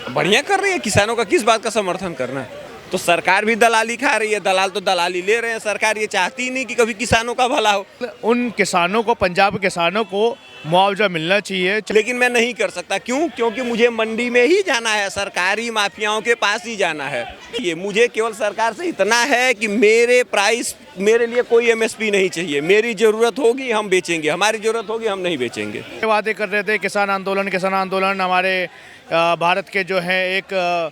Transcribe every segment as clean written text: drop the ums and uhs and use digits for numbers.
बढ़िया कर रही है। किसानों का किस बात का समर्थन करना। तो सरकार भी दलाली खा रही है, दलाल तो दलाली ले रहे हैं। सरकार ये चाहती ही नहीं कि कभी किसानों का भला हो। उन किसानों को, पंजाब के किसानों को मुआवजा मिलना चाहिए। लेकिन मैं नहीं कर सकता। क्यों? क्योंकि मुझे मंडी में ही जाना है, सरकारी माफियाओं के पास ही जाना है। ये मुझे केवल सरकार से इतना है कि मेरे प्राइस, मेरे लिए कोई एमएसपी नहीं चाहिए। मेरी ज़रूरत होगी हम बेचेंगे, हमारी ज़रूरत होगी हम नहीं बेचेंगे। वादे कर रहे थे किसान आंदोलन हमारे भारत के जो है एक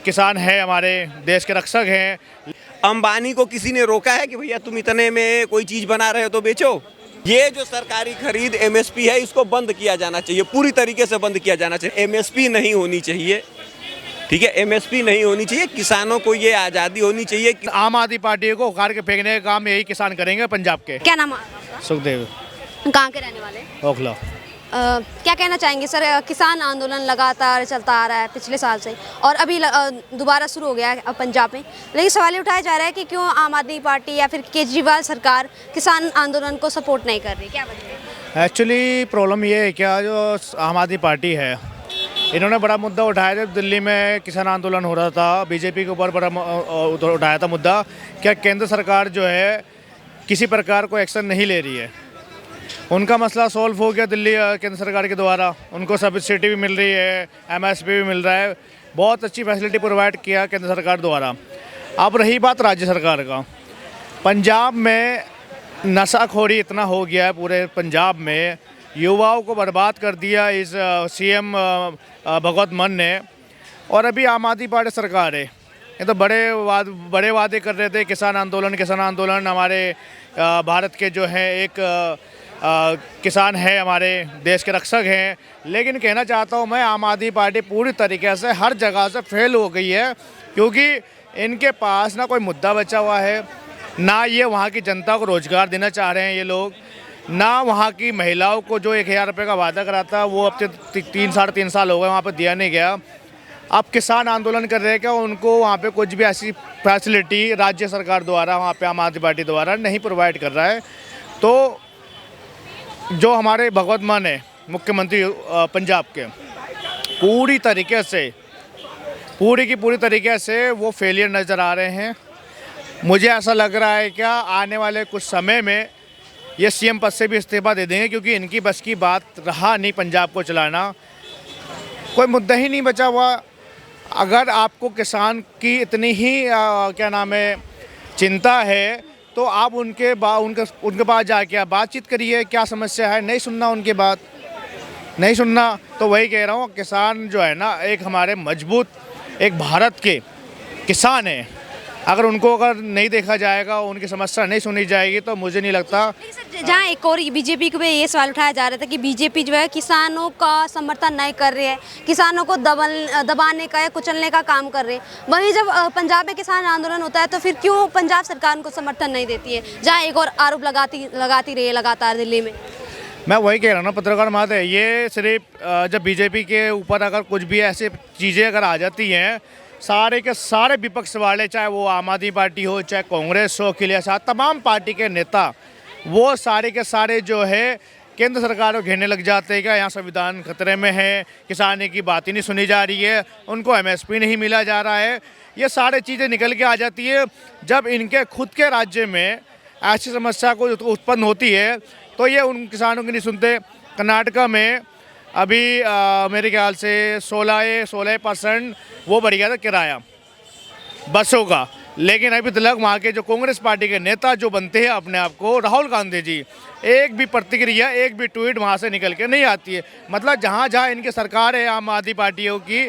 किसान है, हमारे देश के रक्षक हैं। अंबानी को किसी ने रोका है कि भैया तुम इतने में कोई चीज़ बना रहे हो तो बेचो? ये जो सरकारी खरीद एमएसपी है, इसको बंद किया जाना चाहिए, पूरी तरीके से बंद किया जाना चाहिए। एमएसपी नहीं होनी चाहिए, ठीक है, एमएसपी नहीं होनी चाहिए। किसानों को ये आज़ादी होनी चाहिए। आम आदमी पार्टी को उखाड़ के फेंकने का काम यही किसान करेंगे पंजाब के। क्या नाम है आपका? सुखदेव। कहाँ के रहने वाले? ओखला। क्या कहना चाहेंगे सर, किसान आंदोलन लगातार चलता आ रहा है पिछले साल से, और अभी दोबारा शुरू हो गया है पंजाब में, लेकिन सवाल ये उठाया जा रहा है कि क्यों आम आदमी पार्टी या फिर केजरीवाल सरकार किसान आंदोलन को सपोर्ट नहीं कर रही? क्या बताइए। एक्चुअली प्रॉब्लम ये है क्या, जो आम आदमी पार्टी है, इन्होंने बड़ा मुद्दा उठाया। जब दिल्ली में किसान आंदोलन हो रहा था, बीजेपी के ऊपर बड़ा उठाया था मुद्दा, क्या केंद्र सरकार जो है किसी प्रकार को एक्शन नहीं ले रही है। उनका मसला सॉल्व हो गया दिल्ली केंद्र सरकार के द्वारा। उनको सब्सिडी भी मिल रही है, एमएसपी भी मिल रहा है, बहुत अच्छी फैसिलिटी प्रोवाइड किया केंद्र सरकार द्वारा। अब रही बात राज्य सरकार का, पंजाब में नशाखोरी इतना हो गया है, पूरे पंजाब में युवाओं को बर्बाद कर दिया इस सीएम भगवंत मान ने। और अभी आम आदमी पार्टी सरकार है, ये तो बड़े वादे कर रहे थे। किसान आंदोलन हमारे भारत के जो है एक किसान है, हमारे देश के रक्षक हैं। लेकिन कहना चाहता हूँ मैं, आम आदमी पार्टी पूरी तरीके से हर जगह से फेल हो गई है, क्योंकि इनके पास ना कोई मुद्दा बचा हुआ है, ना ये वहाँ की जनता को रोज़गार देना चाह रहे हैं ये लोग, ना वहाँ की महिलाओं को जो 1000 रुपये का वादा करा था वो अब तक 3-3.5 साल हो गए वहाँ पर दिया नहीं गया। अब किसान आंदोलन कर रहे हैं क्या, उनको वहाँ पे कुछ भी ऐसी फैसिलिटी राज्य सरकार द्वारा, वहाँ पे आम आदमी पार्टी द्वारा नहीं प्रोवाइड कर रहा है। तो जो हमारे भगवंत मान है मुख्यमंत्री पंजाब के, पूरी तरीके से वो फेलियर नज़र आ रहे हैं। मुझे ऐसा लग रहा है क्या आने वाले कुछ समय में ये सीएम पद से भी इस्तीफा दे देंगे, क्योंकि इनकी बस की बात रहा नहीं पंजाब को चलाना। कोई मुद्दा ही नहीं बचा हुआ। अगर आपको किसान की इतनी ही क्या नाम है चिंता है, तो आप उनके पास जाके आप बातचीत करिए, क्या समस्या है। नहीं सुनना उनकी बात, नहीं सुनना। तो वही कह रहा हूँ, किसान जो है ना, एक हमारे मजबूत एक भारत के किसान हैं, अगर नहीं देखा जाएगा, उनकी समस्या नहीं सुनी जाएगी, तो मुझे नहीं लगता। जहाँ एक और बीजेपी को ये सवाल उठाया जा रहा था कि बीजेपी जो है किसानों का समर्थन नहीं कर रही है, किसानों को दबाने का या कुचलने का काम कर रहे हैं। वहीं जब पंजाब में किसान आंदोलन होता है तो फिर क्यों पंजाब सरकार उनको समर्थन नहीं देती है, जहाँ एक और आरोप लगाती रही है लगातार दिल्ली में। मैं वही कह रहा हूँ ना पत्रकार महोदय, ये सिर्फ जब बीजेपी के ऊपर अगर कुछ भी ऐसी चीज़ें अगर आ जाती हैं, सारे के सारे विपक्ष वाले, चाहे वो आम आदमी पार्टी हो, चाहे कांग्रेस हो, अखिलेश, तमाम पार्टी के नेता, वो सारे के सारे जो है केंद्र सरकार को घेरने लग जाते हैं। क्या यहाँ संविधान खतरे में है, किसानी की बात ही नहीं सुनी जा रही है, उनको एमएसपी नहीं मिला जा रहा है, ये सारी चीज़ें निकल के आ जाती है। जब इनके खुद के राज्य में ऐसी समस्या को उत्पन्न होती है, तो ये उन किसानों की नहीं सुनते। कर्नाटका में अभी मेरे ख्याल से 16% वो बढ़ गया था किराया बसों का। लेकिन अभी तक वहाँ के जो कांग्रेस पार्टी के नेता जो बनते हैं अपने आप को, राहुल गांधी जी, एक भी प्रतिक्रिया, एक भी ट्वीट वहाँ से निकल के नहीं आती है। मतलब जहाँ जहाँ इनकी सरकार है आम आदमी पार्टियों की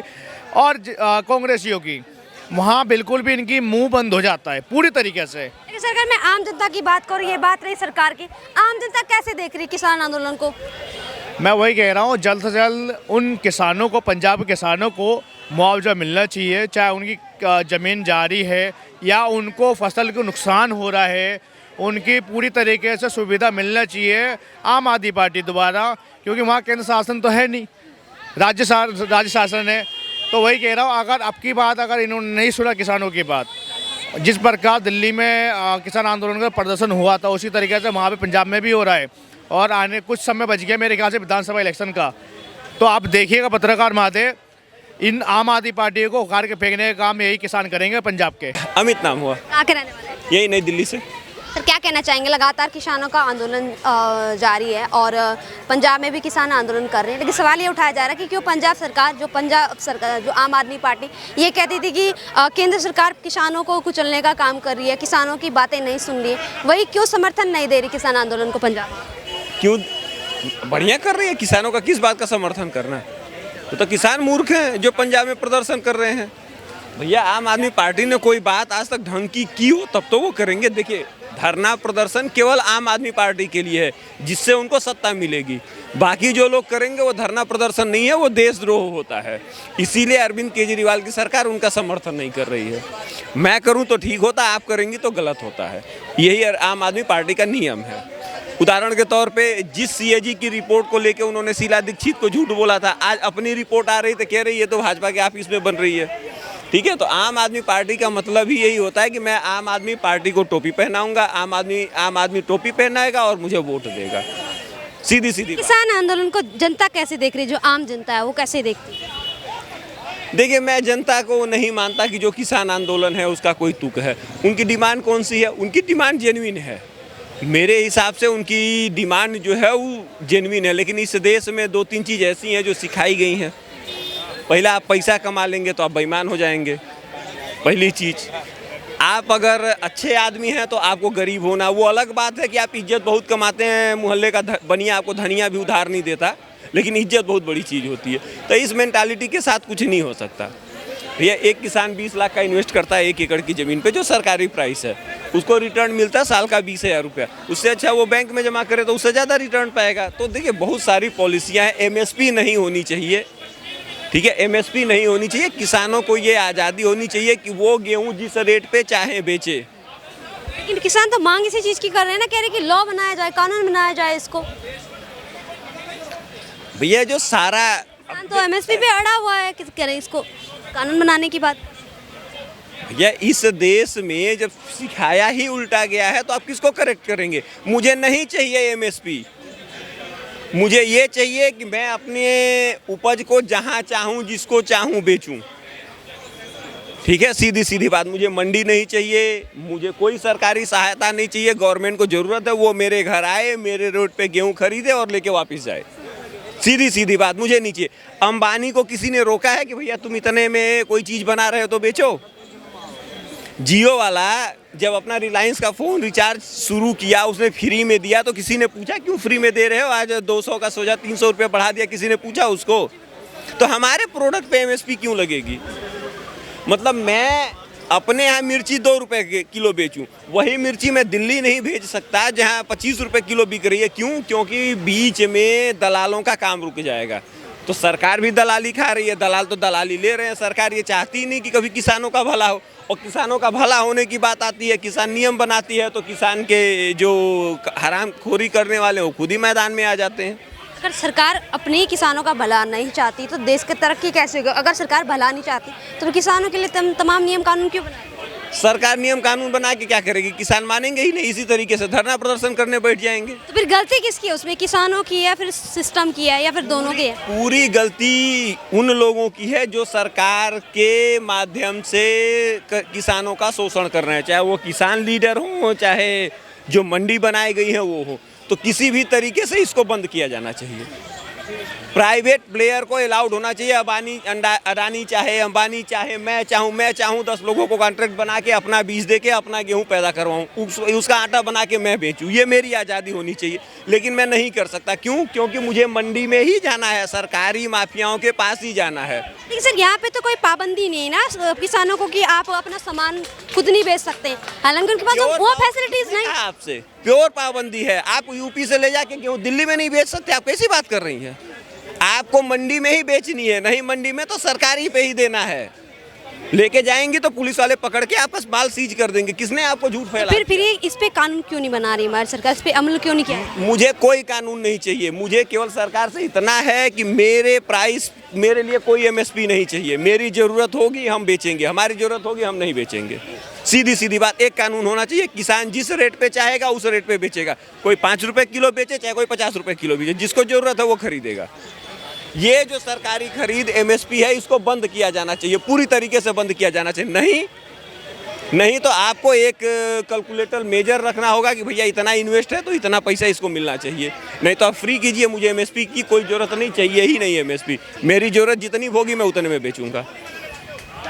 और कांग्रेसियों की, वहाँ बिल्कुल भी इनकी मुंह बंद हो जाता है पूरी तरीके से। सरकार में आम जनता की बात करूँ, ये बात रही सरकार की, आम जनता कैसे देख रही किसान आंदोलन को? मैं वही कह रहा हूँ, जल्द से जल्द उन किसानों को, पंजाब के किसानों को मुआवजा मिलना चाहिए, चाहे उनकी ज़मीन जारी है या उनको फसल को नुकसान हो रहा है, उनकी पूरी तरीके से सुविधा मिलना चाहिए आम आदमी पार्टी द्वारा, क्योंकि वहाँ केंद्र शासन तो है नहीं, राज्य शासन है। तो वही कह रहा हूँ, अगर अब की बात अगर इन्होंने नहीं सुना किसानों की बात, जिस प्रकार दिल्ली में किसान आंदोलन का प्रदर्शन हुआ था, उसी तरीके से वहाँ पे पंजाब में भी हो रहा है। और आने कुछ समय बच गया मेरे ख्याल से विधानसभा इलेक्शन का, तो आप देखिएगा पत्रकार महोदय, इन आम आदमी पार्टी को उखाड़ के फेंकने का काम यही किसान करेंगे पंजाब के। अमित नाम हुआ, कहाँ के रहने वाले हैं? यही नई दिल्ली से। सर क्या कहना चाहेंगे, लगातार किसानों का आंदोलन जारी है और पंजाब में भी किसान आंदोलन कर रहे हैं, लेकिन सवाल ये उठाया जा रहा है कि क्यों पंजाब सरकार जो आम आदमी पार्टी ये कहती थी कि केंद्र सरकार किसानों को कुचलने का काम कर रही है, किसानों की बातें नहीं सुन रही है, वही क्यों समर्थन नहीं दे रही किसान आंदोलन को पंजाब? क्यों बढ़िया कर रही है, किसानों का किस बात का समर्थन करना है? तो किसान मूर्ख हैं जो पंजाब में प्रदर्शन कर रहे हैं। भैया आम आदमी पार्टी ने कोई बात आज तक ढंग की हो तब तो वो करेंगे। देखिए धरना प्रदर्शन केवल आम आदमी पार्टी के लिए है जिससे उनको सत्ता मिलेगी, बाकी जो लोग करेंगे वो धरना प्रदर्शन नहीं है, वो देशद्रोह होता है। इसीलिए अरविंद केजरीवाल की सरकार उनका समर्थन नहीं कर रही है। मैं करूं तो ठीक होता, आप करेंगी तो गलत होता है, यही आम आदमी पार्टी का नियम है। उदाहरण के तौर पे जिस सीएजी की रिपोर्ट को लेकर उन्होंने शीला दीक्षित को झूठ बोला था, आज अपनी रिपोर्ट आ रही तो कह रही है तो भाजपा के ऑफिस में बन रही है। ठीक है, तो आम आदमी पार्टी का मतलब ही यही होता है कि मैं आम आदमी पार्टी को टोपी पहनाऊंगा, आम आदमी टोपी पहनाएगा और मुझे वोट देगा, सीधी सीधी बात। किसान आंदोलन को जनता कैसे देख रही है, जो आम जनता है वो कैसे देखती है? देखिए मैं जनता को नहीं मानता कि जो किसान आंदोलन है उसका कोई तुक है। उनकी डिमांड कौन सी है? उनकी डिमांड जेन्युइन है, मेरे हिसाब से उनकी डिमांड जो है वो जेन्युइन है। लेकिन इस देश में 2-3 चीज़ ऐसी हैं जो सिखाई गई हैं। पहला, आप पैसा कमा लेंगे तो आप बेईमान हो जाएंगे, पहली चीज़। आप अगर अच्छे आदमी हैं तो आपको गरीब होना, वो अलग बात है कि आप इज्जत बहुत कमाते हैं, मोहल्ले का बनिया आपको धनिया भी उधार नहीं देता, लेकिन इज्जत बहुत बड़ी चीज़ होती है। तो इस मेंटालिटी के साथ कुछ नहीं हो सकता। भैया एक किसान 20 लाख का इन्वेस्ट करता है 1 एकड़ की ज़मीन पे, जो सरकारी प्राइस है, उसको रिटर्न मिलता है साल का 20,000 रुपया। उससे अच्छा वो बैंक में जमा करे तो उससे ज़्यादा रिटर्न पाएगा। तो देखिए बहुत सारी पॉलिसियाँ हैं, एमएसपी नहीं होनी चाहिए। ठीक है, एमएसपी नहीं होनी चाहिए। किसानों को ये आज़ादी होनी चाहिए कि वो गेहूँ जिस रेट पे चाहे बेचे। लेकिन किसान तो मांग इसी चीज़ की कर रहे हैं ना, कह रहे कि लॉ बनाया जाए, कानून बनाया जाए इसको। भैया जो सारा किसान तो एमएसपी पे अड़ा हुआ है, किस करें इसको कानून बनाने की बात। भैया इस देश में जब सिखाया ही उल्टा गया है तो आप किसको करेक्ट करेंगे? मुझे नहीं चाहिए एमएसपी, मुझे ये चाहिए कि मैं अपने उपज को जहाँ चाहूँ जिसको चाहूँ बेचूँ। ठीक है, सीधी सीधी बात। मुझे मंडी नहीं चाहिए, मुझे कोई सरकारी सहायता नहीं चाहिए। गवर्नमेंट को ज़रूरत है वो मेरे घर आए, मेरे रोड पे गेहूँ खरीदे और लेके वापस जाए, सीधी सीधी बात। मुझे नहीं चाहिए। अंबानी को किसी ने रोका है कि भैया तुम इतने में कोई चीज़ बना रहे हो तो बेचो? जियो वाला जब अपना रिलायंस का फ़ोन रिचार्ज शुरू किया, उसने फ्री में दिया, तो किसी ने पूछा क्यों फ्री में दे रहे हो? आज 200 का सोचा 300 रुपये बढ़ा दिया, किसी ने पूछा उसको? तो हमारे प्रोडक्ट पे एमएसपी क्यों लगेगी? मतलब मैं अपने यहाँ मिर्ची 2 रुपये के किलो बेचूं, वही मिर्ची मैं दिल्ली नहीं भेज सकता जहाँ 25 रुपये किलो बिक रही है। क्यों? क्योंकि बीच में दलालों का काम रुक जाएगा। तो सरकार भी दलाली खा रही है, दलाल तो दलाली ले रहे हैं। सरकार ये चाहती नहीं कि कभी किसानों का भला हो, और किसानों का भला होने की बात आती है, किसान नियम बनाती है, तो किसान के जो हरामखोरी करने वाले वो खुद ही मैदान में आ जाते हैं। अगर सरकार अपने किसानों का भला नहीं चाहती तो देश की तरक्की कैसे होगी? अगर सरकार भला नहीं चाहती तो किसानों के लिए तमाम नियम कानून क्यों बनाए? सरकार नियम कानून बना के क्या करेगी? किसान मानेंगे ही नहीं, इसी तरीके से धरना प्रदर्शन करने बैठ जाएंगे। तो फिर गलती किसकी है उसमें, किसानों की है, फिर सिस्टम की है, या फिर दोनों की है? पूरी गलती उन लोगों की है जो सरकार के माध्यम से किसानों का शोषण कर रहे हैं, चाहे वो किसान लीडर हो, चाहे जो मंडी बनाई गई है वो हो। तो किसी भी तरीके से इसको बंद किया जाना चाहिए। प्राइवेट प्लेयर को अलाउड होना चाहिए। अडानी चाहे, अंबानी चाहे, मैं चाहूँ 10 लोगों को कॉन्ट्रैक्ट बना के अपना बीज दे के अपना गेहूँ पैदा करवाऊँ, उसका आटा बना के मैं बेचूँ, ये मेरी आज़ादी होनी चाहिए। लेकिन मैं नहीं कर सकता। क्यों? क्योंकि मुझे मंडी में ही जाना है, सरकारी माफियाओं के पास ही जाना है। लेकिन सर यहाँ पे तो कोई पाबंदी नहीं है ना किसानों को कि आप अपना सामान खुद नहीं बेच सकते, हालांकि उनके पास वो फैसिलिटीज नहीं। आपसे प्योर पाबंदी है। आप यूपी से ले जाके गेहूँ दिल्ली में नहीं बेच सकते? आप कैसी बात कर रही हैं? आपको मंडी में ही बेचनी है, नहीं मंडी में तो सरकारी पे ही देना है। लेके जाएंगे तो पुलिस वाले पकड़ के आपस माल सीज कर देंगे। किसने आपको झूठ फैला? फिर ये इस पे कानून क्यों नहीं बना रही हमारी सरकार? इस पे अमल क्यों नहीं किया? मुझे कोई कानून नहीं चाहिए। मुझे केवल सरकार से इतना है कि मेरे लिए कोई एमएसपी नहीं चाहिए। मेरी ज़रूरत होगी हम बेचेंगे, हमारी ज़रूरत होगी हम नहीं बेचेंगे, सीधी सीधी बात। एक कानून होना चाहिए, किसान जिस रेट पे चाहेगा उस रेट पे बेचेगा। कोई 5 रुपये किलो बेचे, चाहे कोई 50 रुपये किलो बेचे, जिसको ज़रूरत है वो खरीदेगा। ये जो सरकारी खरीद एमएसपी है इसको बंद किया जाना चाहिए, पूरी तरीके से बंद किया जाना चाहिए। नहीं तो आपको एक कैलकुलेटर मेजर रखना होगा कि भैया इतना इन्वेस्ट है तो इतना पैसा इसको मिलना चाहिए, नहीं तो आप फ्री कीजिए, मुझे एमएसपी की कोई ज़रूरत नहीं, चाहिए ही नहीं एमएसपी, मेरी ज़रूरत जितनी होगी मैं उतने में बेचूंगा।